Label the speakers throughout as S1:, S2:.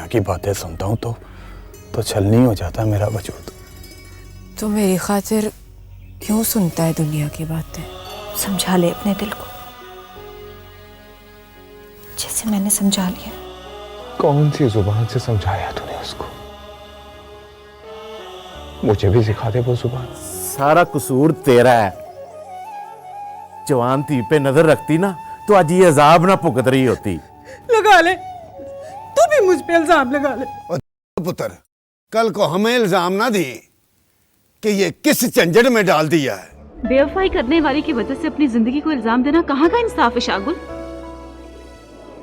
S1: की बातें सुनता हूँ तो छलनी हो जाता है मेरा वजूद।
S2: तो मेरी खातिर क्यों सुनता है दुनिया की बातें?
S3: समझा ले अपने दिल को जैसे मैंने समझा लिया।
S1: कौन सी जुबान से समझाया तूने उसको? मुझे भी सिखा दे वो जुबान।
S4: सारा कसूर तेरा है। जवान धी पे नजर रखती ना तो आज ये अजाब ना भुगत रही होती।
S5: लगा ले, तू भी मुझ पे इल्जाम लगा ले।
S6: पुत्र, कल को हमें इल्जाम ना दी कि ये किस झंझट में डाल दिया है।
S7: बेवफाई करने वाली की वजह से अपनी जिंदगी को इल्जाम देना कहाँ का इंसाफ है शागुल?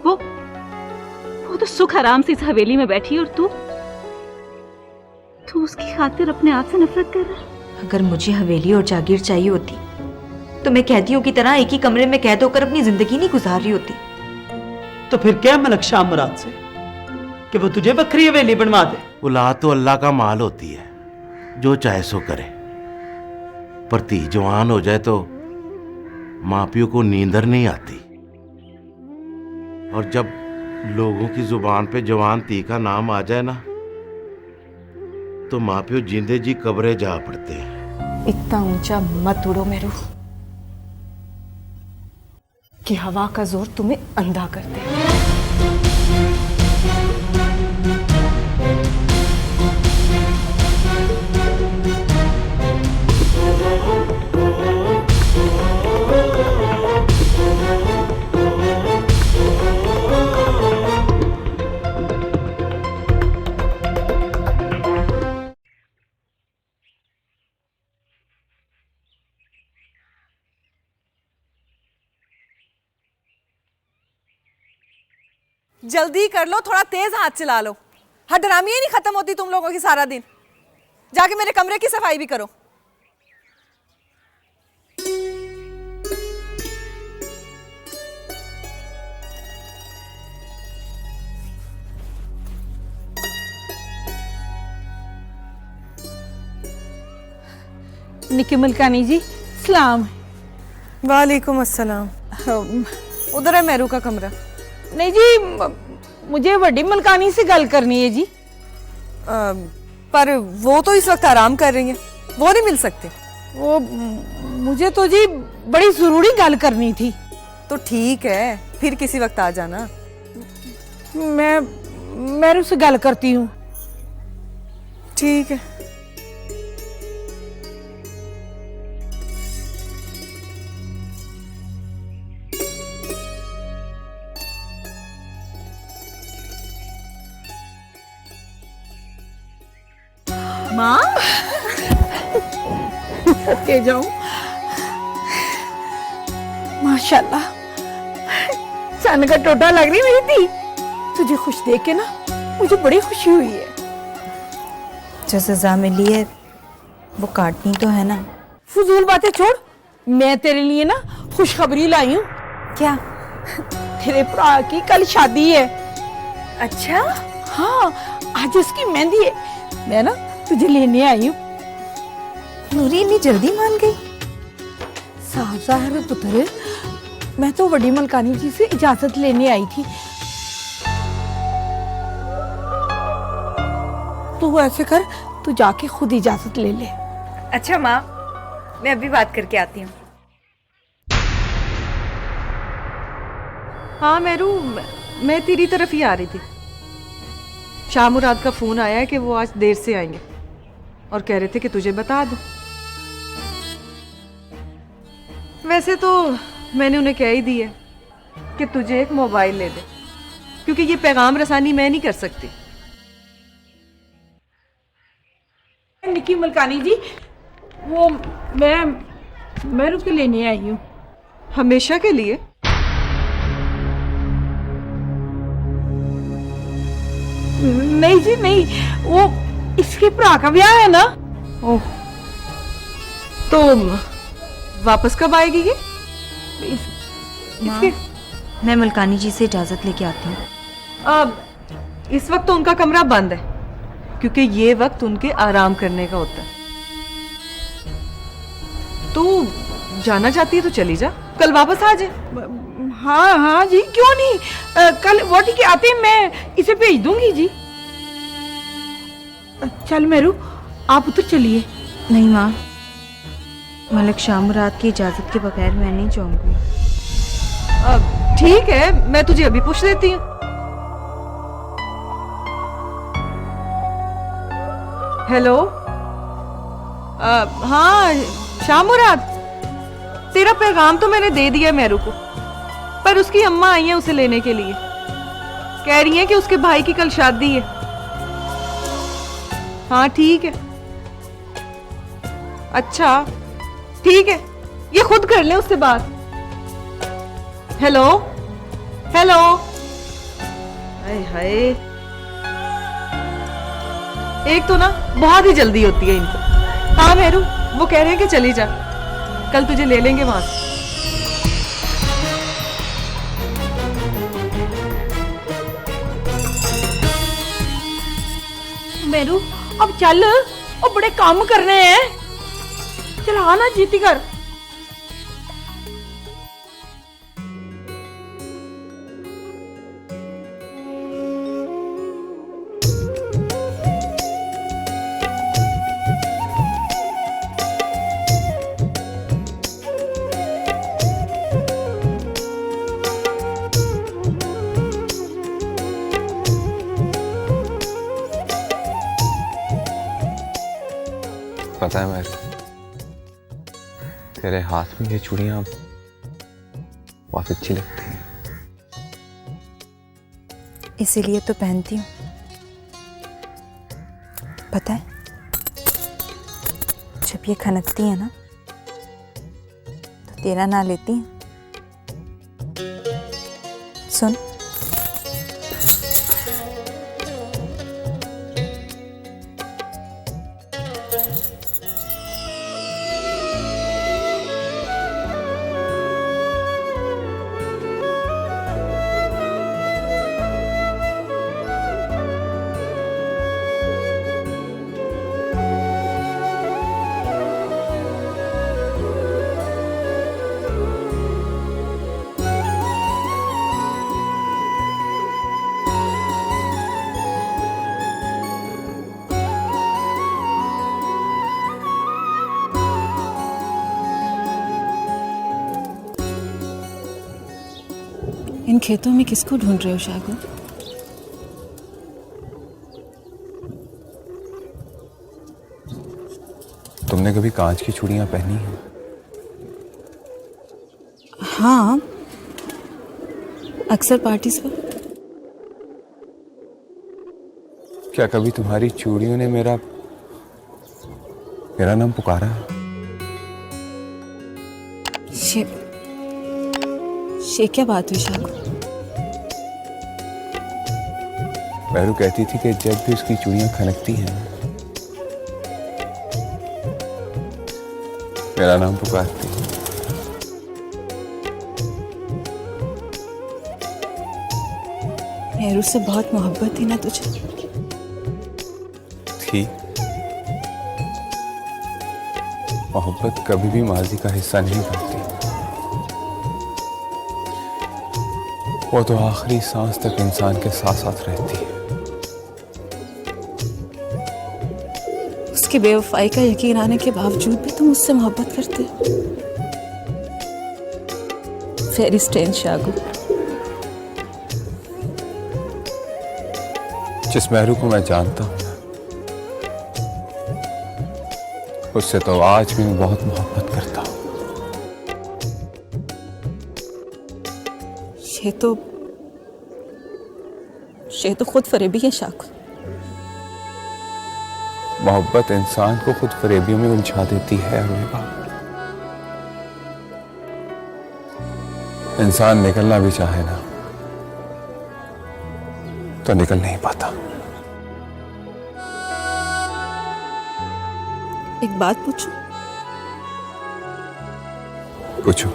S7: वो तो सुख आराम से इस हवेली में बैठी और तू उसकी खातिर अपने आप से नफरत कर रहा है।
S3: अगर मुझे हवेली और जागीर चाहिए होती तो मैं कैदियों की तरह एक ही कमरे में कैद होकर अपनी जिंदगी नहीं गुजार रही होती।
S5: तो फिर क्या मलक शाह मुराद से कि वो तुझे बकरी हवेली बनवा दे?
S4: औलाद तो अल्लाह का माल होती है, जो चाहे सो करे। पर धी जवान हो जाए तो माँ पियो को नींदर नहीं आती। और जब लोगों की जुबान पे जवान धी का नाम आ जाए ना तो माँ पियो जिंदे जी कब्रे जा पड़ते हैं।
S2: इतना ऊंचा मत उड़ो मेरू कि हवा का जोर तुम्हें अंधा कर दे।
S8: जल्दी कर लो, थोड़ा तेज हाथ चला लो। हडरामी ही नहीं खत्म होती तुम लोगों की सारा दिन। जाके मेरे कमरे की सफाई भी करो।
S5: निकी मलकानी जी, सलाम।
S8: वालेकुम अस्सलाम। उधर है मेरू का कमरा।
S5: नहीं जी, मुझे वड्डी मलकानी से गल करनी है जी।
S8: पर वो तो इस वक्त आराम कर रही हैं, वो नहीं मिल सकते।
S5: वो मुझे तो जी बड़ी जरूरी गल करनी थी।
S8: तो ठीक है, फिर किसी वक्त आ जाना।
S5: मैं उससे गल करती हूँ।
S8: ठीक है।
S5: माँ ओके जाऊं? माशाल्लाह, सन का टोटा लग रही मेरी दी। तुझे खुश देख के ना मुझे बड़ी खुशी हुई है।
S3: जो सजा मिली है वो काटनी तो है ना।
S5: फजूल बातें छोड़, मैं तेरे लिए ना खुशखबरी लाई हूँ।
S3: क्या?
S5: तेरे भरा की कल शादी है।
S3: अच्छा?
S5: हाँ, आज उसकी मेहंदी है। मैं ना तुझे लेने आई हूँ।
S3: नूरी इतनी जल्दी मान गई?
S5: साहब पुत्र, मैं तो बड़ी मलकानी जी से इजाजत लेने आई थी। तू ऐसे कर, तू जाके खुद इजाजत ले ले।
S3: अच्छा माँ, मैं अभी बात करके आती हूँ।
S8: हाँ मेरू, मैं तेरी तरफ ही आ रही थी। शाह मुराद का फोन आया है कि वो आज देर से आएंगे और कह रहे थे कि तुझे बता दूं। वैसे तो मैंने उन्हें कह ही दी है कि तुझे एक मोबाइल ले दे, क्योंकि ये पैगाम रसानी मैं नहीं कर सकती।
S5: निकी मलकानी जी, वो मैं रुक के लेने आई हूँ।
S8: हमेशा के लिए?
S5: नहीं जी नहीं, वो इसके भरा का ब्याह है ना।
S8: ओह, तो वापस कब आएगी ये?
S3: माँ, मैं मलकानी जी से इजाजत लेके आती हूँ।
S8: अब इस वक्त तो उनका कमरा बंद है, क्योंकि ये वक्त उनके आराम करने का होता है। तू जाना चाहती है तो चली जा, कल वापस आ जाए।
S5: हाँ हाँ जी, क्यों नहीं, कल वोटी के आते मैं इसे भेज दूंगी जी। चल मेरू, आप उधर चलिए।
S3: नहीं माँ, मलिक शाह मुराद की इजाजत के बगैर मैं नहीं जाऊंगी।
S8: अब ठीक है, मैं तुझे अभी पूछ देती हूँ। हेलो, हाँ शाह मुराद, तेरा पैगाम तो मैंने दे दिया मेरू को, पर उसकी अम्मा आई है उसे लेने के लिए। कह रही है कि उसके भाई की कल शादी है। हाँ ठीक है, अच्छा ठीक है, ये खुद कर ले उससे बात। हेलो हेलो, हाय हाय, एक तो ना बहुत ही जल्दी होती है इनको। हाँ मेरू, वो कह रहे हैं कि चली जा, कल तुझे ले लेंगे वहां से।
S5: मेरू अब चल, और बड़े काम करने हैं। चल आना जीती कर।
S9: पता है मेरे, तेरे हाथ में ये चूड़ियां बहुत अच्छी लगती हैं।
S3: इसीलिए तो पहनती हूँ। पता है, जब ये खनकती है ना तो तेरा ना लेती है। सुन,
S2: इन खेतों में किसको ढूंढ रहे हो शागो?
S9: तुमने कभी कांच की चूड़ियां पहनी हैं?
S2: हाँ, अक्सर पार्टीज पर।
S9: क्या कभी तुम्हारी चूड़ियों ने मेरा नाम पुकारा?
S2: ये क्या बात हुई शागो?
S9: बहरू कहती थी कि जब भी उसकी चूड़ियां खनकती हैं मेरा नाम पुकारती है।
S2: मेरू से बहुत मोहब्बत थी ना तुझे?
S9: थी। मोहब्बत कभी भी माजी का हिस्सा नहीं बनती, वो तो आखिरी सांस तक इंसान के साथ साथ रहती है।
S2: उसकी बेवफाई का यकीन आने के बावजूद भी तुम उससे मोहब्बत करते हो। Very strange Shago.
S9: जिस मेहरू को मैं जानता हूं उससे तो आज भी मैं बहुत मोहब्बत करता हूं।
S2: ये तो खुद फरेबी है शाकुर।
S9: मोहब्बत इंसान को खुद फरेबियों में उलझा देती है अमीबा। इंसान निकलना भी चाहे ना तो निकल नहीं पाता।
S2: एक बात पूछूं?
S9: पूछो।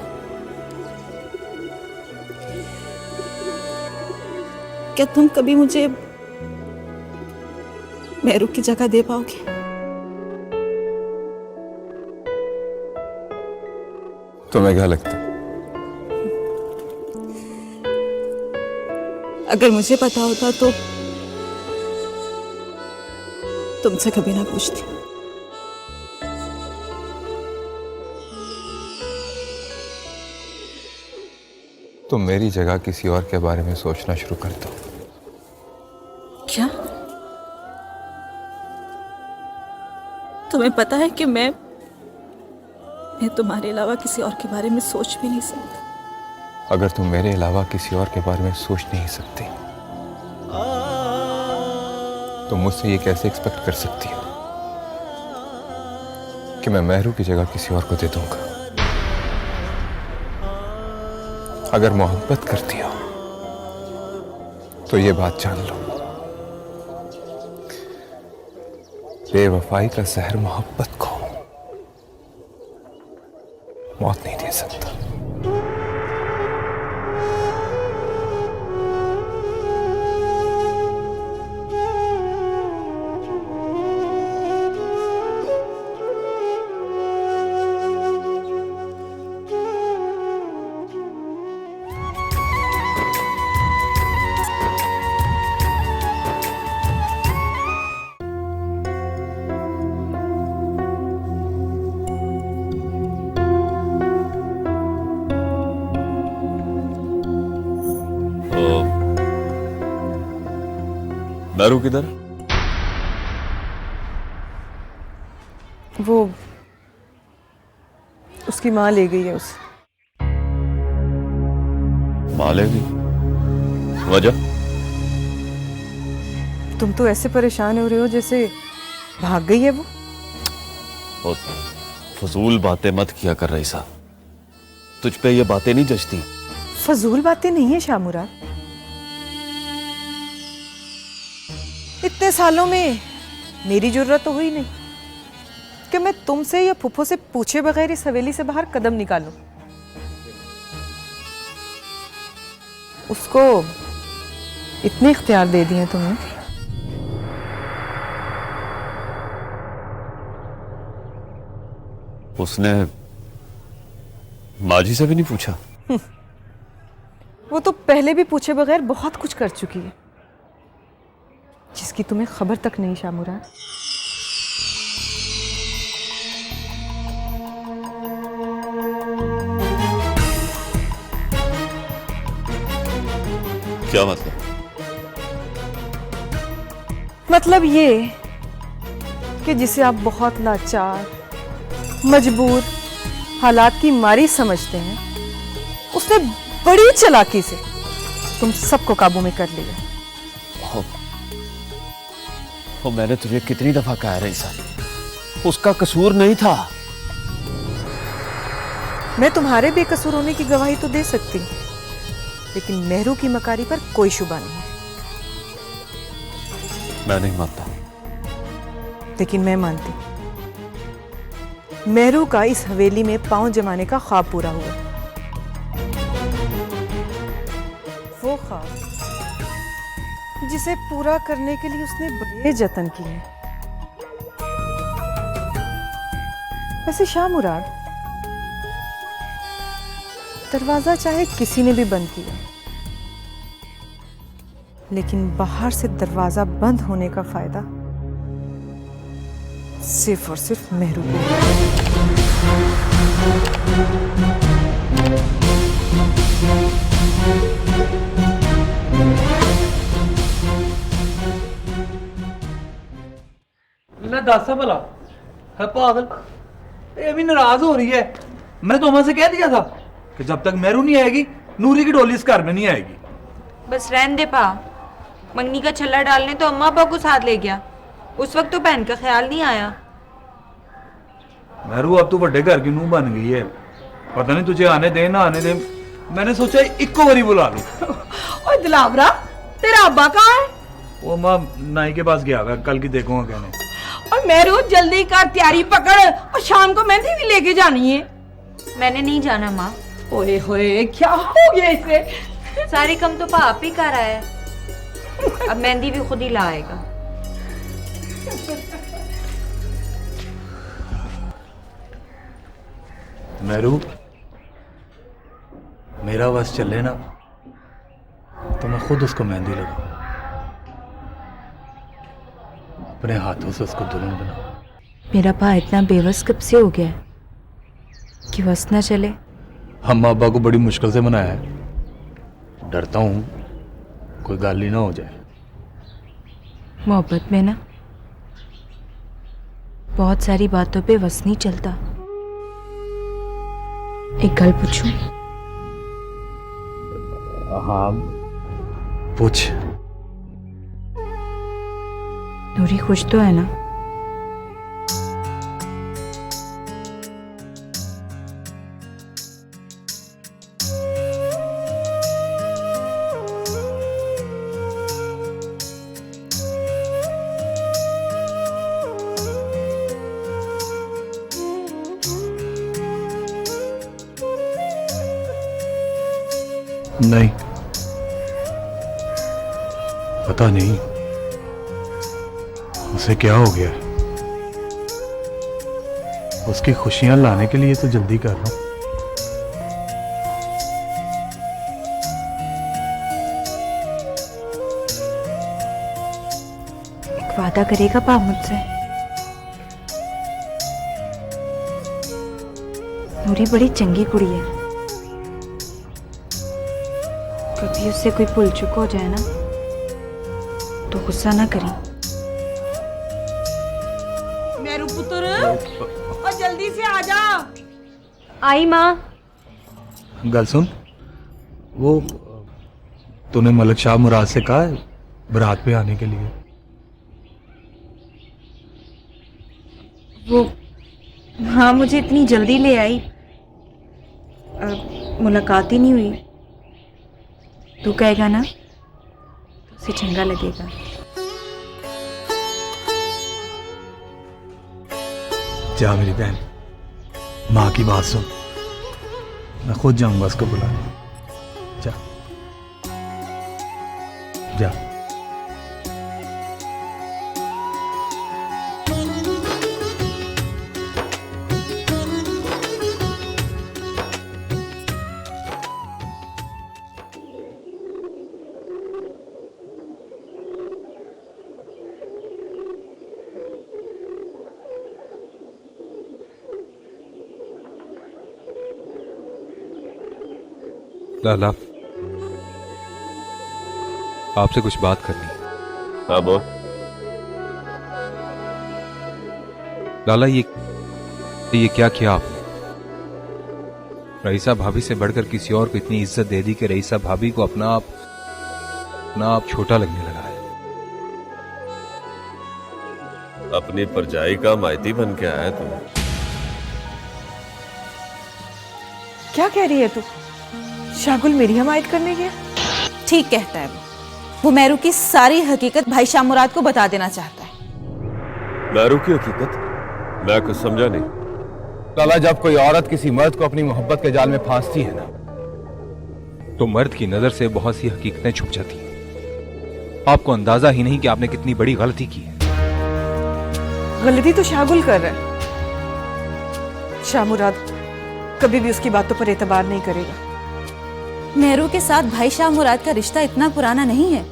S2: क्या तुम कभी मुझे मेहरू की जगह दे पाओगे?
S9: तुम्हें क्या लगता है?
S2: अगर मुझे पता होता तो तुमसे कभी ना पूछती।
S9: तुम मेरी जगह किसी और के बारे में सोचना शुरू कर दो।
S2: क्या तुम्हें पता है कि मैं तुम्हारे अलावा किसी और के बारे में सोच भी नहीं सकती।
S9: अगर तुम मेरे अलावा किसी और के बारे में सोच नहीं सकती तो मुझसे ये कैसे एक्सपेक्ट कर सकती हो कि मैं मेहरू की जगह किसी और को दे दूंगा? अगर मोहब्बत करती हो तो ये बात जान लो, बेवफाई का जहर मोहब्बत को मौत नहीं दे सकता।
S10: मेहरू किधर?
S8: वो उसकी माँ ले गई है उसे।
S10: माँ ले गई? वजह?
S8: तुम तो ऐसे परेशान हो रहे हो जैसे भाग गई है वो।
S10: और फजूल बातें मत किया कर रईसा, तुझ पे ये बातें नहीं जचती।
S8: फजूल बातें नहीं है शामुराद। इतने सालों में मेरी जरूरत तो हुई नहीं कि मैं तुमसे या फुफो से पूछे बगैर इस हवेली से बाहर कदम निकालूं। उसको इतने इख्तियार दे दिए तुमने।
S10: उसने माजी से भी नहीं पूछा?
S8: वो तो पहले भी पूछे बगैर बहुत कुछ कर चुकी है जिसकी तुम्हें खबर तक नहीं शामुराद।
S10: क्या मतलब?
S8: मतलब ये कि जिसे आप बहुत लाचार, मजबूर, हालात की मारी समझते हैं, उसने बड़ी चालाकी से तुम सबको काबू में कर लिया।
S10: वो मैंने तुझे कितनी दफा कहा रईसा, उसका कसूर नहीं था।
S8: मैं तुम्हारे बेकसूर होने की गवाही तो दे सकती हूँ, लेकिन मेहरू की मकारी पर कोई शुबा नहीं।
S10: मैं नहीं मानता।
S8: लेकिन मैं मानती। मेहरू का इस हवेली में पांव जमाने का ख्वाब पूरा हुआ। वो ख्वाब जिसे पूरा करने के लिए उसने बड़े जतन किए। वैसे शामुराद, दरवाजा चाहे किसी ने भी बंद किया, लेकिन बाहर से दरवाजा बंद होने का फायदा सिर्फ और सिर्फ मेहरू को।
S11: दस भला है पागल, ये भी नाराज हो रही है। मैंने तो अम्मा से कह दिया था कि जब तक मेहरू नहीं आएगी नूरी की डोली इस घर में नहीं आएगी।
S3: बस रहने दे पा, मंगनी का छल्ला डालने तो अम्मा अब्बा को साथ ले गया, उस वक्त तो बहन का ख्याल नहीं आया।
S11: मेहरू अब तू बड़े घर की नूह बन गई है, पता नहीं तुझे आने दे ना आने दे। मैंने सोचा इक्को बारी बुला लूं।
S5: ओए दिलावरा, तेरा अब्बा कहाँ है?
S11: वो माँ नाई के पास गया हुआ है, कल की देखूंगा कहने।
S5: और मेरू जल्दी कर, तैयारी पकड़, और शाम को मेहंदी भी लेके जानी है।
S3: मैंने नहीं जाना माँ।
S5: ओए होए, क्या हो गया इसे?
S3: सारे कम तो पाप ही कर रहा है, अब मेहंदी भी खुद ही लाएगा।
S11: मेहरू, मेरा बस चले ना तो मैं खुद उसको मेहंदी लगाऊं, अपने हाथों से उसको दुल्हन बनाऊं।
S3: मेरा भा इतना बेबस कब से हो गया है कि बस ना चले।
S11: हम अब्बा को बड़ी मुश्किल से मनाया है, डरता हूं कोई गाली ना हो जाए।
S3: मोहब्बत में ना बहुत सारी बातों पे बस नहीं चलता। एक गल पूछूं?
S11: हाँ पूछ।
S3: नूरी खुश तो है ना?
S11: नहीं, पता नहीं उसे क्या हो गया। उसकी खुशियां लाने के लिए तो जल्दी कर रहा हूं।
S3: एक वादा करेगा पा मुझसे? नूरी बड़ी चंगी कुड़ी है, कभी उससे कोई भूल चुक हो जाए ना तो गुस्सा ना करी।
S5: मेरू पुत्र, और जल्दी से आ जा।
S3: आई माँ।
S11: गल सुन, वो तूने मलिक शाह मुराद से कहा है बारात पे आने के लिए?
S3: वो हाँ, मुझे इतनी जल्दी ले आई, मुलाकात ही नहीं हुई। तू कहेगा ना तो उसे चंगा लगेगा।
S11: जा मेरी बहन, माँ की बात सुन, मैं खुद जाऊंगा उसको बुलाने। जा जा।
S9: लाला, आपसे कुछ बात करनी है।
S10: हाँ बोल।
S9: लाला, ये क्या किया आपने? रईसा भाभी से बढ़कर किसी और को इतनी इज्जत दे दी कि रईसा भाभी को अपना आप छोटा लगने लगा है।
S10: अपनी परजाई का माइती बन के आया तुम।
S8: क्या कह रही है तू? शागुल मेरी हमायत करने गया?
S2: ठीक कहता है वो मेहरू की सारी हकीकत भाई शाह मुराद को बता देना चाहता है।
S10: मेहरू की हकीकत? मैं कुछ समझा नहीं।
S9: लाला, जब कोई औरत किसी मर्द को अपनी मोहब्बत के जाल में फांसती है ना, तो मर्द की नजर से बहुत सी हकीकतें छुप जाती हैं। आपको अंदाजा ही नहीं कि आपने कितनी बड़ी गलती की है।
S8: गलती तो शागुल कर रहा है। शाह मुराद कभी भी उसकी बातों पर एतबार नहीं करेगा।
S2: मेहरू के साथ भाई शाह मुराद का रिश्ता इतना पुराना नहीं है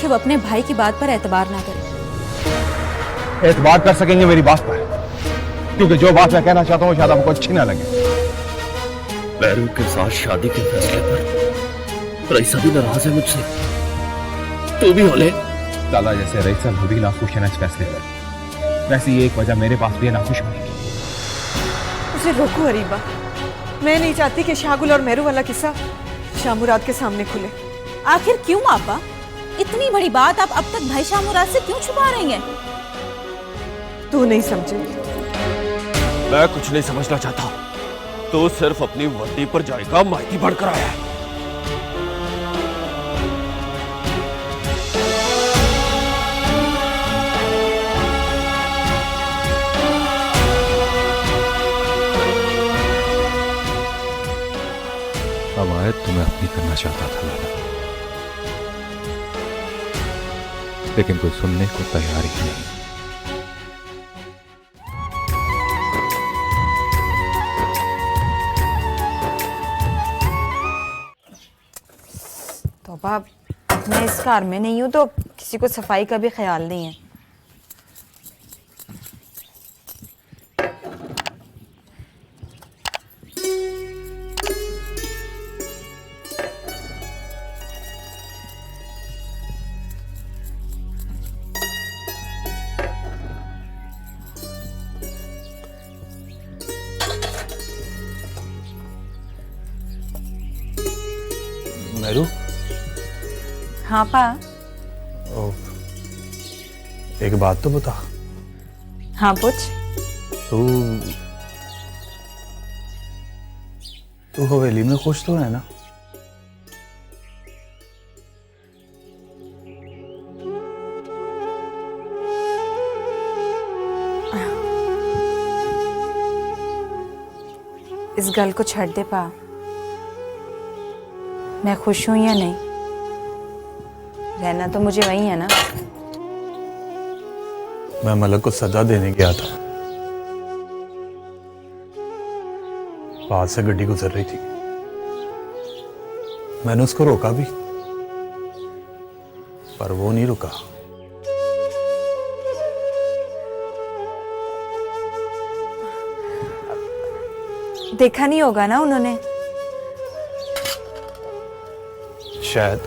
S2: कि वो अपने भाई की बात पर एतबार ना करे।
S9: एतबार कर सकेंगे मेरी बात पर, क्योंकि जो बात मैं कहना चाहता हूँ शायद आपको अच्छी ना लगे।
S10: मेहरू के साथ शादी के फैसले पर रईसा भी नाराज है मुझसे। तू भी होले।
S9: लाला, जैसे रईसा भाभी ना खुश है ना इस फैसले पर, वैसे ही एक वजह मेरे पास भी है नाखुश होने की।
S8: उसे रोको अरीबा, मैं नहीं चाहती कि शाहगुल और मेहरू वाला किस्सा शाह मुराद के सामने खुले।
S2: आखिर क्यों आपा? इतनी बड़ी बात आप अब तक भाई शाह मुराद से क्यों छुपा रही हैं?
S8: तू नहीं समझेगी।
S10: मैं कुछ नहीं समझना चाहता, तो सिर्फ अपनी वर्दी पर जाएगा माइती बढ़कर आया है।
S9: कवायद तुम्हें अपनी करना चाहता था लाला, लेकिन कोई सुनने को तैयार ही नहीं।
S3: तौबा, मैं इस घर में नहीं हूं तो किसी को सफाई का भी ख्याल नहीं है।
S1: मेरू,
S3: हाँ पा।
S1: एक बात तो बता।
S3: हाँ पूछ।
S1: तू हवेली में खुश तो है ना?
S3: इस गल को छड़ दे पा, मैं खुश हूं या नहीं, रहना तो मुझे वही है ना।
S1: मैं मलक को सजा देने गया था, पास से गड्डी गुजर रही थी, मैंने उसको रोका भी, पर वो नहीं रुका।
S3: देखा नहीं होगा ना उन्होंने?
S1: शायद।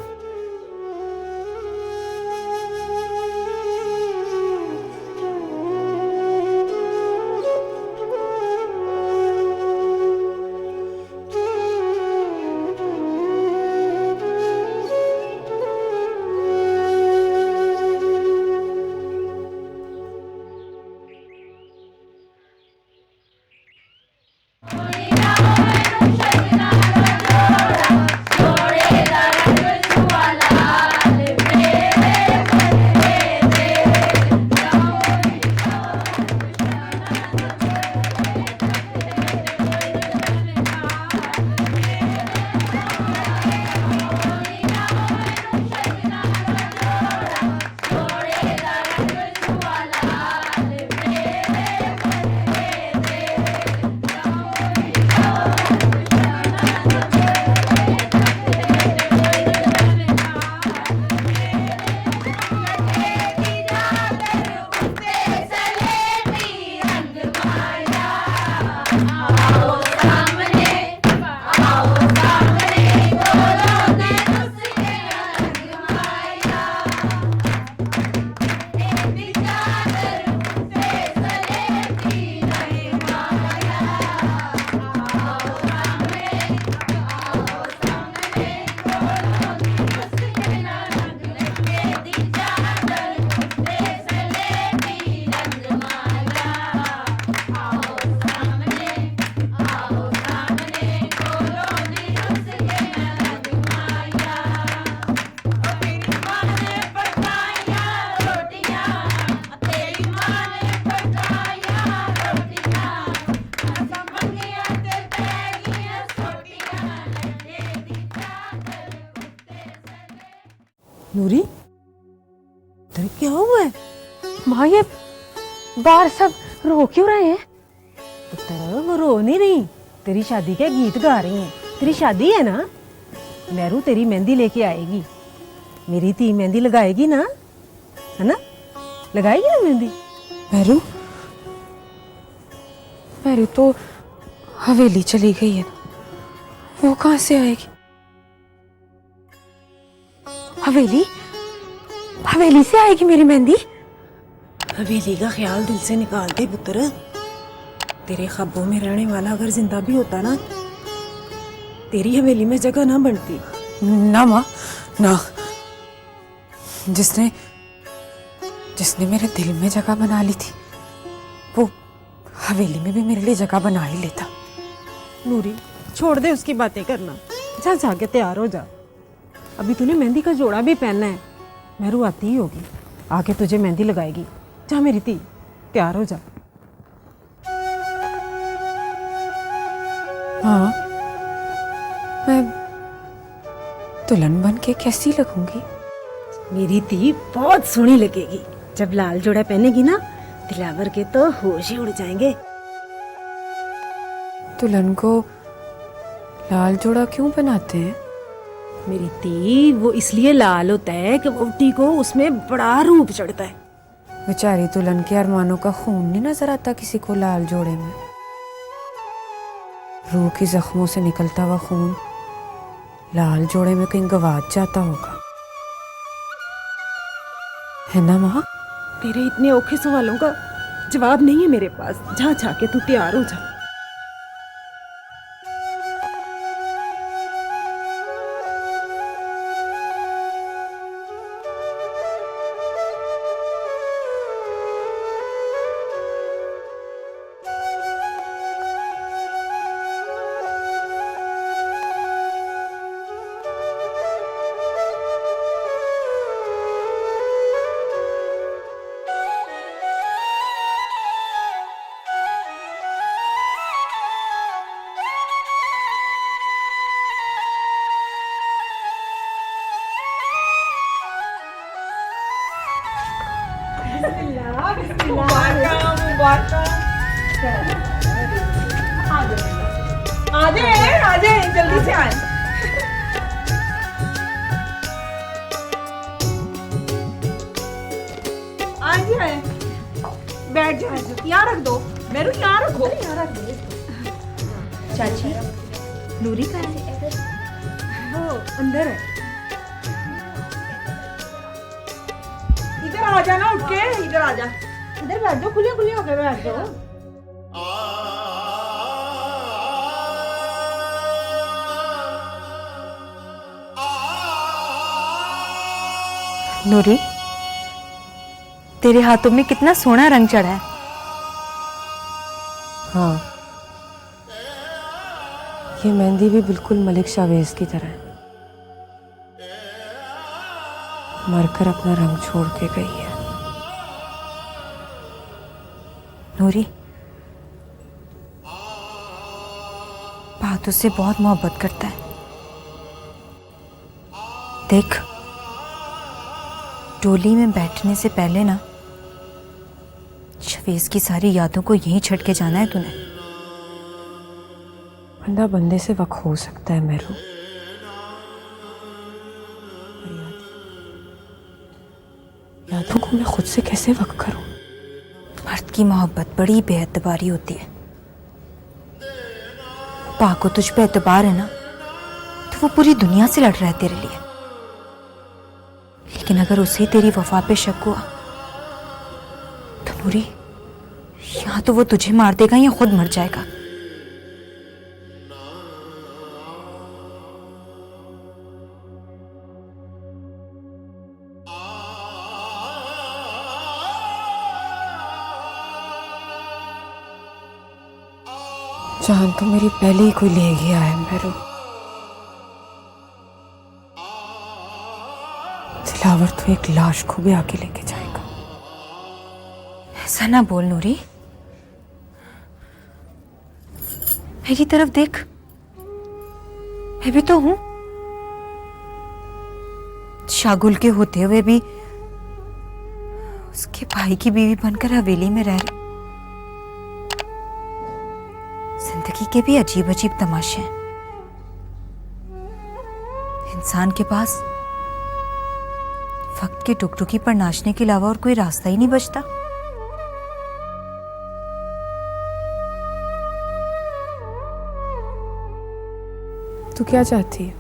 S5: नूरी, तेरे क्या हुआ है? माँ, ये बाहर सब रो क्यों रहे हैं? पुत्र, वो रो नहीं रही, तेरी शादी के गीत गा रही हैं। तेरी शादी है ना, मेहरू तेरी मेहंदी लेके आएगी, मेरी धी मेहंदी लगाएगी ना, है ना? लगाएगी ना मेहंदी?
S3: मेहरू, मेहरू तो हवेली चली गई है ना, वो कहाँ से आएगी? हवेली, हवेली से आएगी मेरी मेहंदी?
S5: हवेली का ख्याल दिल से निकाल दे पुत्र। तेरे ख्वाबों में रहने वाला अगर जिंदा भी होता ना, तेरी हवेली में जगह ना बनती।
S8: ना माँ ना, जिसने जिसने मेरे दिल में जगह बना ली थी वो हवेली में भी मेरे लिए जगह बना ही लेता।
S5: नूरी छोड़ दे उसकी बातें करना, जा जाके तैयार हो जा। अभी तूने मेहंदी का जोड़ा भी पहनना है। मेहरू आती ही होगी, आके तुझे मेहंदी लगाएगी। जा मेरी धी, तैयार हो जा।
S8: हाँ, मैं दुल्हन बन के कैसी लगूंगी?
S5: मेरी धी बहुत सोहनी लगेगी। जब लाल जोड़ा पहनेगी ना, दिलावर के तो होश ही उड़ जाएंगे।
S8: दुल्हन को लाल जोड़ा क्यों बनाते हैं?
S5: मेरी धी, वो इसलिए लाल होता है कि वोटी को उसमें बड़ा रूप चढ़ता है।
S8: बेचारी दुल्हन के अरमानों का खून नहीं नजर आता किसी को लाल जोड़े में। रूह की जख्मों से निकलता हुआ खून लाल जोड़े में कहीं गवाच जाता होगा, है ना माँ?
S5: तेरे इतने औखे सवालों का जवाब नहीं है मेरे पास। जा जाके तू तैयार हो जा।
S8: आजे जल्दी से आए। आए आए, बैठ जाओ। यहाँ रख दो मेरू, यहाँ रखो। यहाँ रख दो।
S3: चाची, नूरी कहाँ है?
S5: वो अंदर है।
S8: इधर आ जाना, उठ के इधर आ जा। इधर बैठ जाओ, खुले खुले होकर बैठ जाओ।
S3: नूरी, तेरे हाथों में कितना सोना रंग चढ़ा है।
S8: हाँ, ये मेहंदी भी बिल्कुल मलिक शावेज की तरह है, मरकर अपना रंग छोड़ के गई है।
S3: नूरी, बात उससे बहुत मोहब्बत करता है। देख, डोली में बैठने से पहले ना शवेज की सारी यादों को यहीं छट के जाना है तूने।
S8: बंदा बंदे से वक हो सकता है मेरू, यादों को मैं खुद से कैसे वक करूं?
S3: मर्द की मोहब्बत बड़ी बेएतबारी होती है। पा को तुझ पे एतबार है ना, तो वो पूरी दुनिया से लड़ रहा है तेरे लिए। लेकिन अगर उसे तेरी वफा पे शक हुआ तो नूरी, या तो वो तुझे मार देगा या खुद मर जाएगा।
S8: जान तो मेरी पहले ही कोई ले गया है मेरू। दिलावर तो एक लाश को भी आके लेके जाएगा।
S3: ऐसा ना बोल नूरी, मेरी तरफ देख, मैं भी तो हूं। शागुल के होते हुए भी उसके भाई की बीवी बनकर हवेली में रह रही। जिंदगी के भी अजीब अजीब तमाशे हैं। इंसान के पास वक्त की टुकटुकी पर नाचने के अलावा और कोई रास्ता ही नहीं बचता।
S8: तू क्या चाहती है?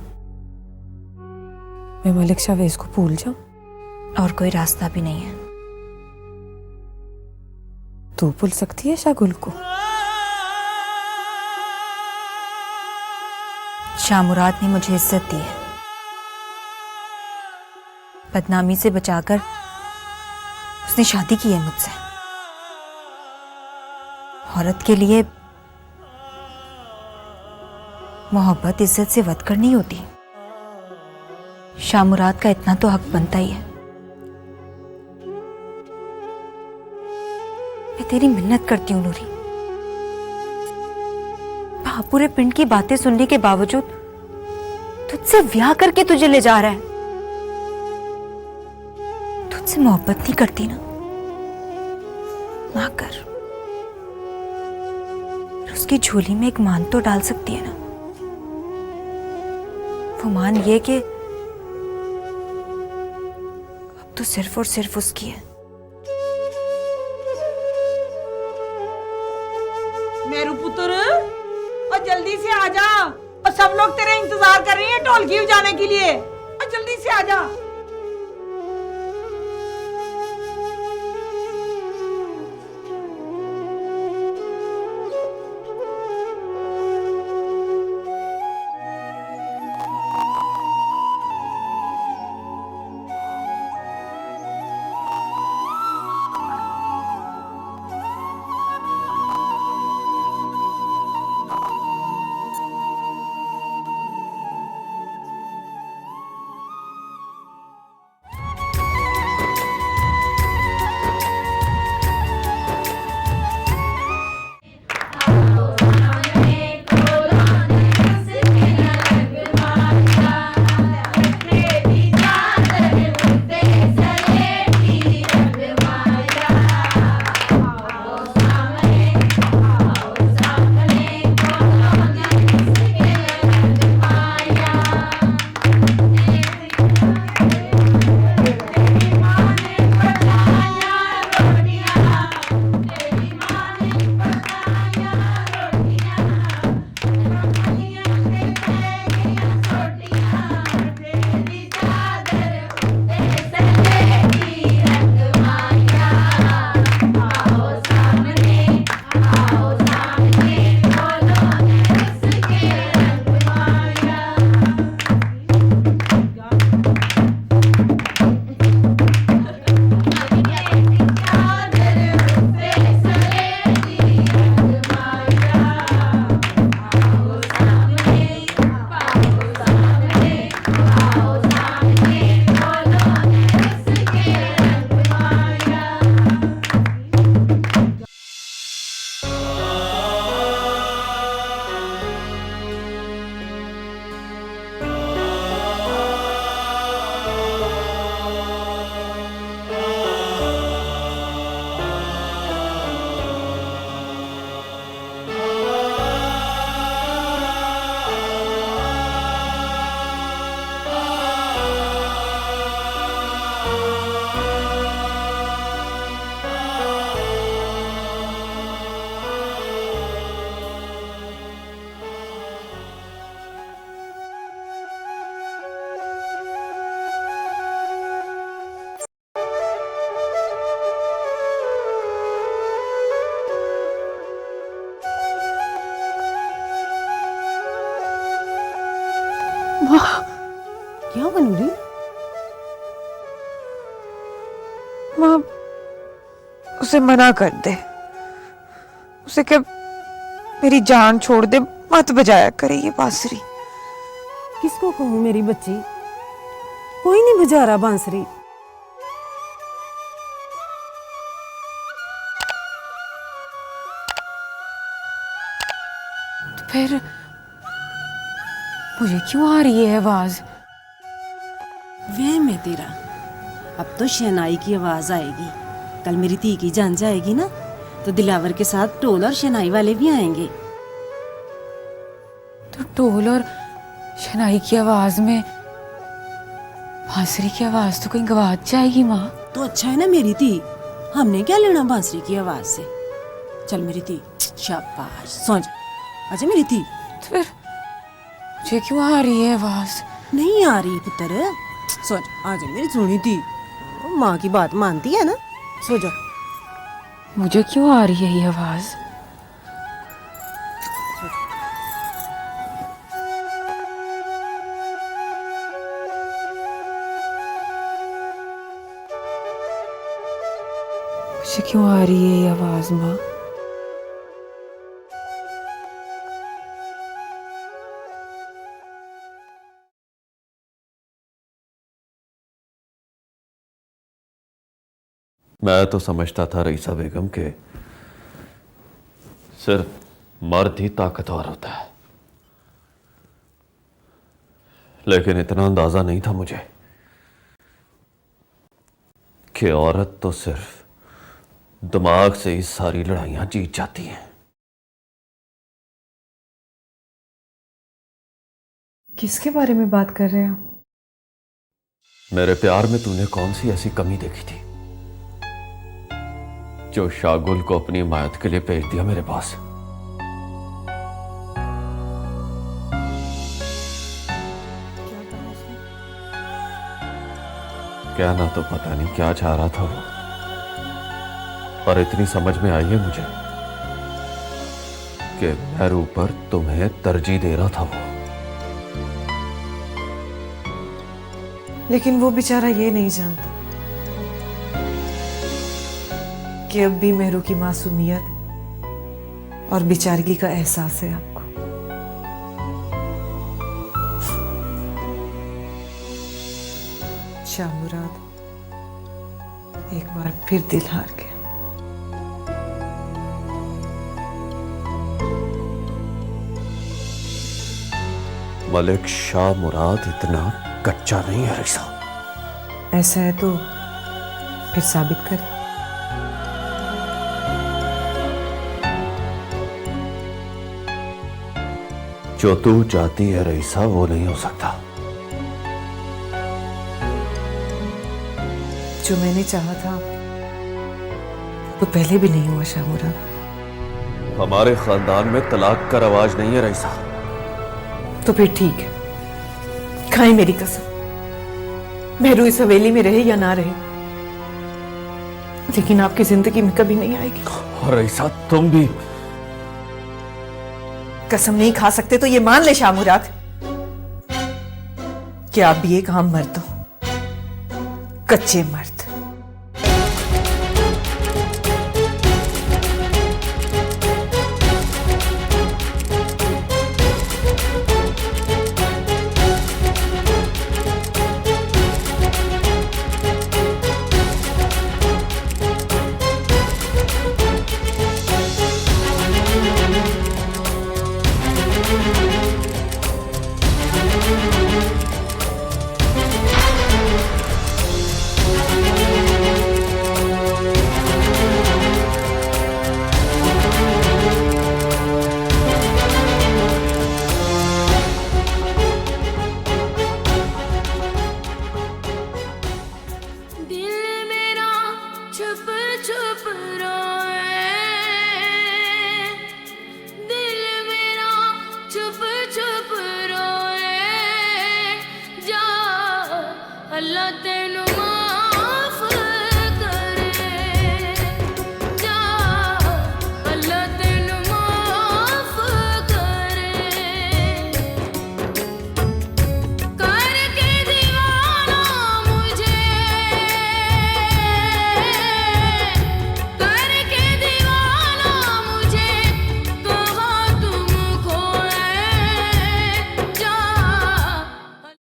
S8: मैं मलिक शावेज को भूल जाऊं?
S3: और कोई रास्ता भी नहीं है।
S5: तू भूल सकती है शागुल को?
S3: शाह मुराद ने मुझे इज्जत दी है, बदनामी से बचाकर उसने शादी की है मुझसे। औरत के लिए मोहब्बत इज्जत से बढ़कर नहीं होती। शाह मुराद का इतना तो हक बनता ही है। मैं तेरी मिन्नत करती हूँ नूरी, पूरे पिंड की बातें सुनने के बावजूद तुझसे ब्याह करके तुझे ले जा रहा है। तुझसे मोहब्बत नहीं करती ना कर। उसकी झोली में एक मान तो डाल सकती है ना। वो मान ये कि अब तो सिर्फ और सिर्फ उसकी है।
S5: मेरू पुत्र, और जल्दी से आ जा, और सब लोग तेरे इंतजार कर रहे हैं ढोलकी बजाने के लिए, और जल्दी से आ जा। क्या बनूरी?
S8: माँ, उसे मना कर दे, उसे क्या मेरी जान छोड़ दे, मत बजाया करे ये बांसुरी।
S5: किसको कहूँ मेरी बच्ची, कोई नहीं बजा रहा बांसुरी।
S8: तो फिर मुझे क्यों आ रही है आवाज?
S5: वहम है तेरा। अब तो शहनाई की आवाज आएगी। कल मेरी धी की जान जाएगी ना, तो दिलावर के साथ ढोल और शहनाई वाले भी आएंगे।
S8: तो ढोल और शहनाई की आवाज में बांसुरी की आवाज तो कहीं गवाच जाएगी माँ।
S5: तो अच्छा है ना मेरी धी, हमने क्या लेना बांसुरी की आवाज से। चल मेरी धी, शाबाश, सो जा। अच्छा मेरी धी।
S8: तो फिर मुझे क्यों आ रही है आवाज?
S5: नहीं आ रही पुत्र, सो जा। आ जा मेरी सोनी धी, माँ की बात मानती है ना, सो जा। मुझे क्यों आ रही है ये आवाज? मुझे क्यों आ रही है ये आवाज माँ?
S10: मैं तो समझता था रईसा बेगम के सिर्फ मर्द ही ताकतवर होता है, लेकिन इतना अंदाजा नहीं था मुझे कि औरत तो सिर्फ दिमाग से ही सारी लड़ाइयां जीत जाती हैं।
S8: किसके बारे में बात कर रहे हैं आप?
S10: मेरे प्यार में तूने कौन सी ऐसी कमी देखी थी जो शागुल को अपनी हिमायत के लिए भेज दिया मेरे पास? कहना तो पता नहीं क्या चाह रहा था वो, पर इतनी समझ में आई है मुझे कि मेरू पर तुम्हें तरजीह दे रहा था वो।
S8: लेकिन वो बेचारा ये नहीं जानता कि अब भी मेहरू की मासूमियत और बेचारगी का एहसास है आपको। शाह मुराद एक बार फिर दिल हार गया।
S10: मलिक शाह मुराद इतना कच्चा नहीं है रईसा।
S8: ऐसा है तो फिर साबित कर।
S10: जो तू चाहती है रईसा वो नहीं हो सकता।
S8: जो मैंने चाहा था तो पहले भी नहीं हुआ शाह मुराद।
S10: हमारे खानदान में तलाक का रवाज नहीं है रईसा।
S8: तो फिर ठीक है, खाएं मेरी कसम, मेहरू इस हवेली में रहे या ना रहे, लेकिन आपकी जिंदगी में कभी नहीं आएगी।
S10: रईसा तुम भी
S8: कसम नहीं खा सकते तो ये मान ले शाह मुराद कि आप भी एक आम मर्द हो, कच्चे मर्द।
S12: दिल मेरा छुप छुप रो